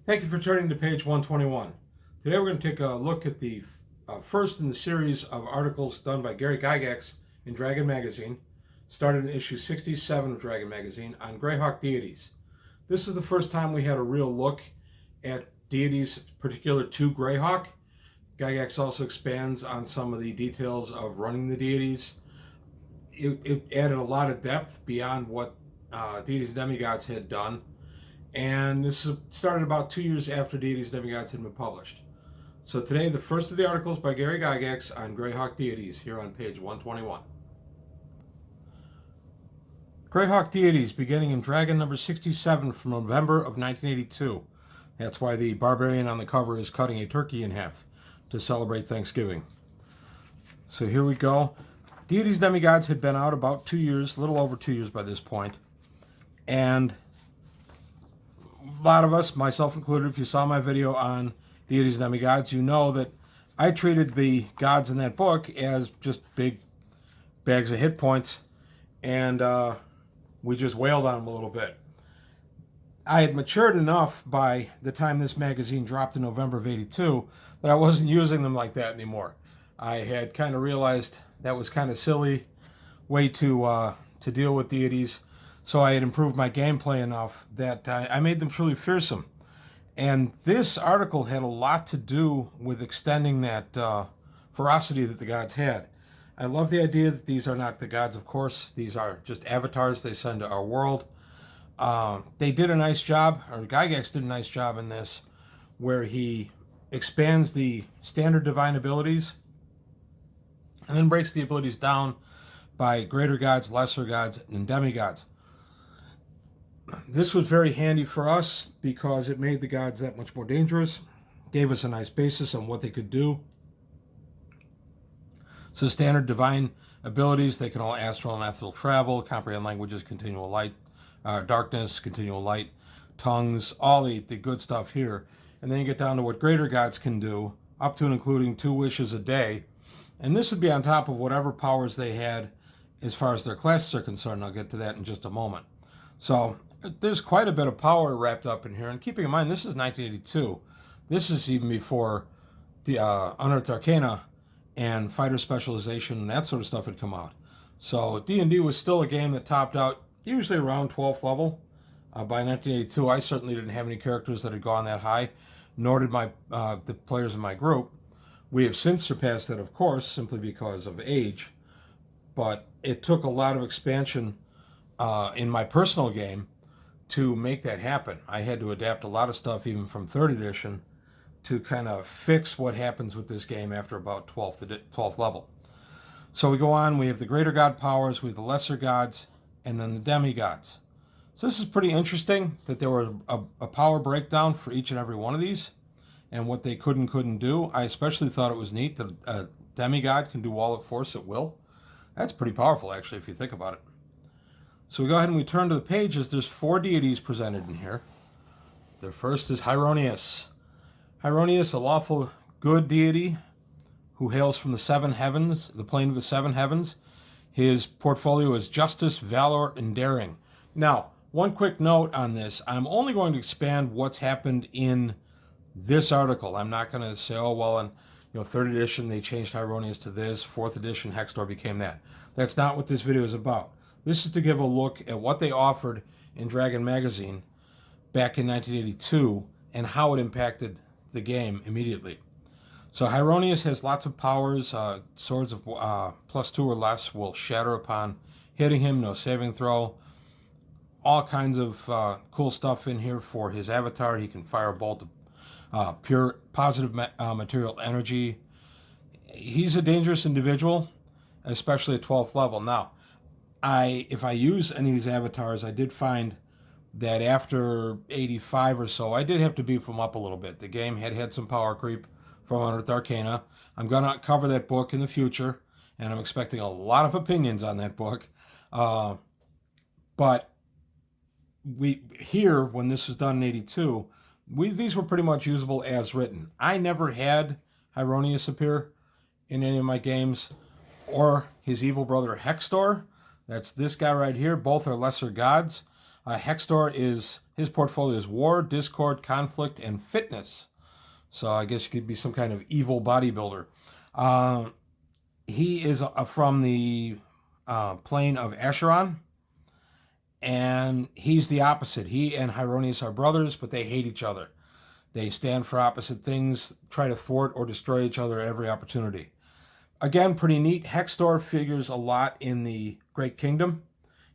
Thank you for turning to page 121. Today we're going to take a look at the first in the series of articles done by Gary Gygax in Dragon Magazine, started in issue 67 of Dragon Magazine, on Greyhawk Deities. This is the first time we had a real look at Deities particular to Greyhawk. Gygax also expands on some of the details of running the Deities. It added a lot of depth beyond what Deities and Demigods had done. And this started about 2 years after Deities and Demigods had been published. So today, the first of the articles by Gary Gygax on Greyhawk Deities, here on page 121. Greyhawk Deities, beginning in Dragon number 67 from November of 1982. That's why the barbarian on the cover is cutting a turkey in half to celebrate Thanksgiving. So here we go. Deities and Demigods had been out about 2 years, a little over 2 years by this point. And a lot of us, myself included, if you saw my video on Deities and Demigods, you know that I treated the gods in that book as just big bags of hit points, and we just wailed on them a little bit. I had matured enough by the time this magazine dropped in November of 82 that I wasn't using them like that anymore. I had kind of realized that was kind of silly way to deal with deities. So I had improved my gameplay enough that I made them truly fearsome. And this article had a lot to do with extending that ferocity that the gods had. I love the idea that these are not the gods, of course. These are just avatars they send to our world. They did a nice job, or Gygax did a nice job in this, where he expands the standard divine abilities and then breaks the abilities down by greater gods, lesser gods, and demigods. This was very handy for us because it made the gods that much more dangerous, gave us a nice basis on what they could do. So standard divine abilities, they can all astral and ethereal travel, comprehend languages, continual light, darkness, continual light, tongues, all the good stuff here. And then you get down to what greater gods can do, up to and including 2 wishes a day. And this would be on top of whatever powers they had as far as their classes are concerned. I'll get to that in just a moment. So there's quite a bit of power wrapped up in here. And keeping in mind, this is 1982. This is even before the Unearthed Arcana and fighter specialization and that sort of stuff had come out. So D&D was still a game that topped out usually around 12th level. By 1982, I certainly didn't have any characters that had gone that high, nor did the players in my group. We have since surpassed that, of course, simply because of age. But it took a lot of expansion in my personal game to make that happen. I had to adapt a lot of stuff even from 3rd edition to kind of fix what happens with this game after about 12th level. So we go on, we have the greater god powers, we have the lesser gods, and then the demigods. So this is pretty interesting that there was a power breakdown for each and every one of these and what they could and couldn't do. I especially thought it was neat that a demigod can do wall of force at will. That's pretty powerful, actually, if you think about it. So we go ahead and we turn to the pages. There's 4 deities presented in here. The first is Heironeous. Heironeous, a lawful good deity who hails from the 7 heavens, the plane of the 7 heavens. His portfolio is justice, valor, and daring. Now, one quick note on this. I'm only going to expand what's happened in this article. I'm not going to say, oh, well, in 3rd edition they changed Heironeous to this, 4th edition Hextor became that. That's not what this video is about. This is to give a look at what they offered in Dragon Magazine back in 1982 and how it impacted the game immediately. So Heironeous has lots of powers. Swords of +2 or less will shatter upon hitting him, no saving throw. All kinds of cool stuff in here for his avatar. He can fire a bolt of pure positive material energy. He's a dangerous individual, especially at 12th level. Now, if I use any of these avatars, I did find that after 85 or so, I did have to beef them up a little bit. The game had some power creep from Unearthed Arcana. I'm going to cover that book in the future, and I'm expecting a lot of opinions on that book. But when this was done in 82, these were pretty much usable as written. I never had Heironeous appear in any of my games, or his evil brother Hextor. That's this guy right here. Both are lesser gods. Hextor is His portfolio is war, discord, conflict, and fitness. So I guess you could be some kind of evil bodybuilder. He is from the plane of Acheron, and he's the opposite. He and Heironeous are brothers, but they hate each other. They stand for opposite things, try to thwart or destroy each other at every opportunity. Again, pretty neat. Hextor figures a lot in the Great Kingdom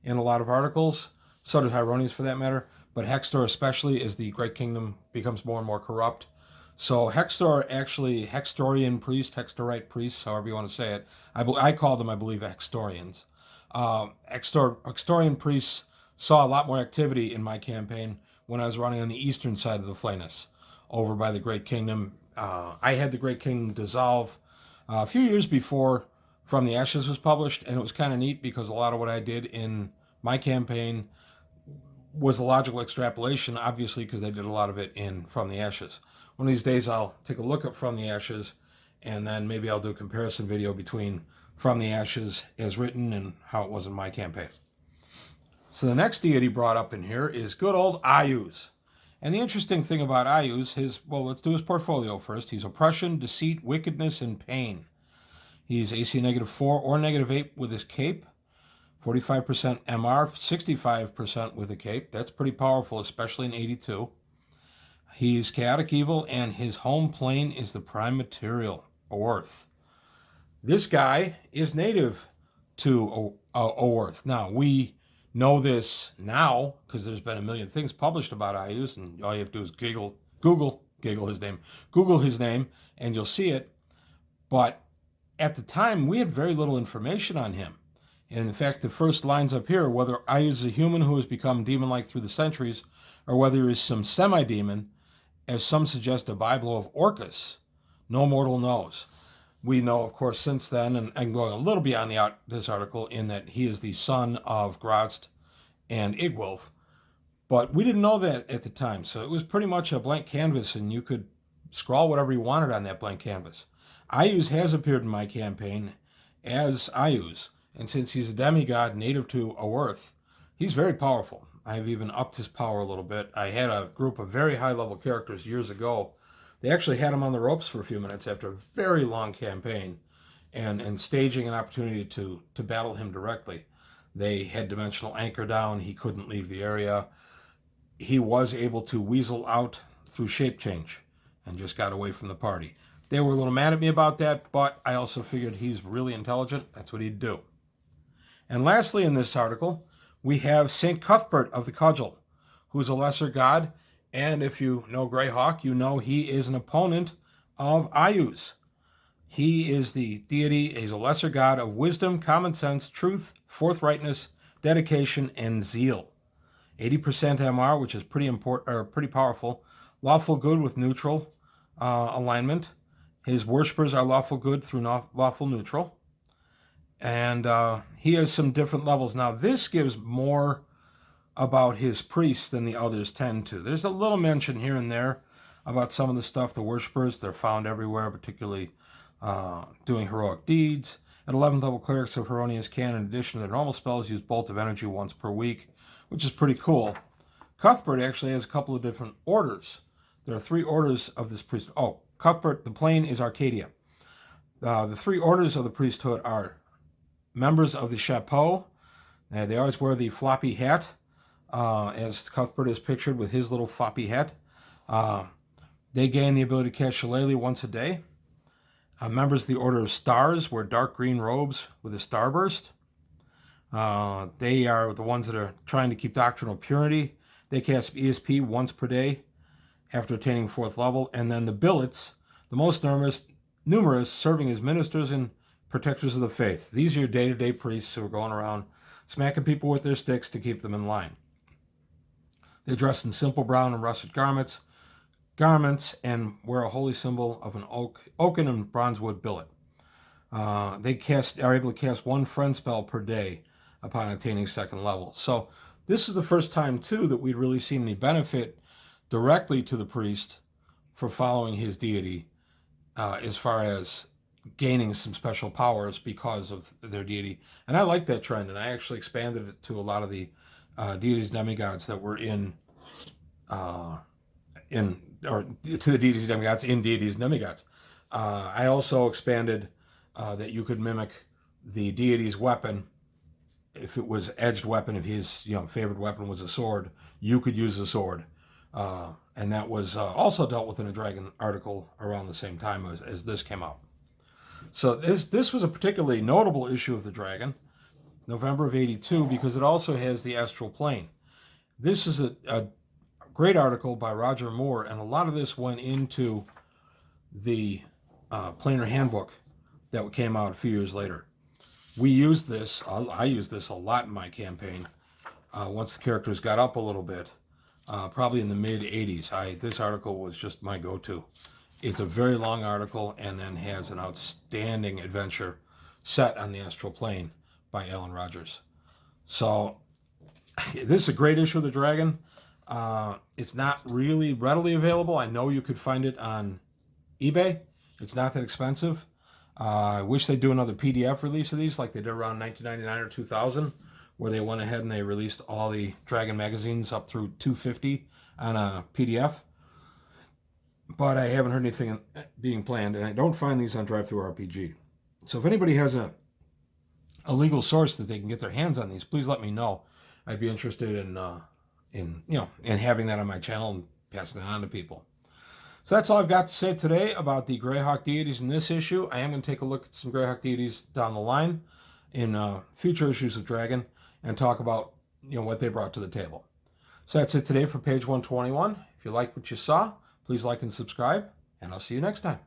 in a lot of articles. So does Heironeous for that matter. But Hextor especially, as the Great Kingdom becomes more and more corrupt. So Hextor, actually, Hextorian priest, Hextorite priests, however you want to say it. I call them, I believe, Hextorians. Hextorian priests saw a lot more activity in my campaign when I was running on the eastern side of the Flanus, over by the Great Kingdom. I had the Great Kingdom dissolve a few years before From the Ashes was published, and it was kind of neat because a lot of what I did in my campaign was a logical extrapolation, obviously, because I did a lot of it in From the Ashes. One of these days I'll take a look at From the Ashes, and then maybe I'll do a comparison video between From the Ashes as written and how it was in my campaign. So the next deity brought up in here is good old Iuz. And the interesting thing about Iuz, let's do his portfolio first. He's oppression, deceit, wickedness, and pain. He's AC -4 or -8 with his cape. 45% MR, 65% with a cape. That's pretty powerful, especially in 82. He's chaotic evil, and his home plane is the prime material, Orth. This guy is native to Orth. Now, we know this now because there's been a million things published about Iuz, and all you have to do is Google his name, and you'll see it. But at the time, we had very little information on him. And in fact, the first lines up here, whether Iuz is a human who has become demon-like through the centuries, or whether he is some semi-demon, as some suggest a Bible of Orcus, no mortal knows. We know, of course, since then, and I'm going a little beyond this article, in that he is the son of Grazd and Igwulf. But we didn't know that at the time, so it was pretty much a blank canvas, and you could scrawl whatever you wanted on that blank canvas. Iuz has appeared in my campaign as Iuz, and since he's a demigod native to Orth, he's very powerful. I've even upped his power a little bit. I had a group of very high-level characters years ago. They actually had him on the ropes for a few minutes after a very long campaign and staging an opportunity to battle him directly. They had dimensional anchor down. He couldn't leave the area. He was able to weasel out through shape change and just got away from the party. They were a little mad at me about that, but I also figured he's really intelligent. That's what he'd do. And lastly, in this article, we have St. Cuthbert of the Cudgel, who's a lesser god. And if you know Greyhawk, you know he is an opponent of Iuz. He is the deity, he's a lesser god of wisdom, common sense, truth, forthrightness, dedication, and zeal. 80% MR, which is pretty powerful. Lawful good with neutral alignment. His worshippers are lawful good through lawful neutral. And he has some different levels. Now, this gives more about his priests than the others tend to. There's a little mention here and there about some of the stuff, the worshippers. They're found everywhere, particularly doing heroic deeds. At 11th level, clerics of Heironeous can, in addition to their normal spells, use Bolt of Energy once per week, which is pretty cool. Cuthbert actually has a couple of different orders. There are 3 orders of this priest. Oh, Cuthbert, the plane is Arcadia. The 3 orders of the priesthood are members of the Chapeau. They always wear the floppy hat, as Cuthbert is pictured with his little floppy hat. They gain the ability to cast Shillelagh once a day. Members of the Order of Stars wear dark green robes with a starburst. They are the ones that are trying to keep doctrinal purity. They cast ESP once per day after attaining 4th level. And then the Billets, the most numerous, serving as ministers and protectors of the faith. These are your day-to-day priests who are going around smacking people with their sticks to keep them in line. They dress in simple brown and russet garments and wear a holy symbol of an oaken and bronzewood billet. They are able to cast 1 friend spell per day upon attaining 2nd level. So this is the first time, too, that we'd really seen any benefit directly to the priest for following his deity as far as gaining some special powers because of their deity. And I like that trend, and I actually expanded it to a lot of the deities, demigods that were in to the deities and demigods in deities and demigods. I also expanded that you could mimic the deity's weapon. If it was edged weapon, if his favorite weapon was a sword, you could use a sword. And that was also dealt with in a dragon article around the same time as this came out. So this was a particularly notable issue of the dragon, November of '82, because it also has the astral plane. This is a great article by Roger Moore, and a lot of this went into the planar handbook that came out a few years later. We used this, I used this a lot in my campaign once the characters got up a little bit, probably in the mid-'80s. This article was just my go-to. It's a very long article and then has an outstanding adventure set on the astral plane by Alan Rogers. So this is a great issue of the Dragon. It's not really readily available. I know you could find it on eBay. It's not that expensive. I wish they'd do another PDF release of these like they did around 1999 or 2000, where they went ahead and they released all the Dragon magazines up through 250 on a PDF. But I haven't heard anything being planned, and I don't find these on DriveThruRPG. So if anybody has a legal source that they can get their hands on these, please let me know. I'd be interested in having that on my channel and passing that on to people. So that's all I've got to say today about the Greyhawk deities in this issue. I am going to take a look at some Greyhawk deities down the line in future issues of Dragon and talk about what they brought to the table. So that's it today for page 121. If you like what you saw, please like and subscribe, and I'll see you next time.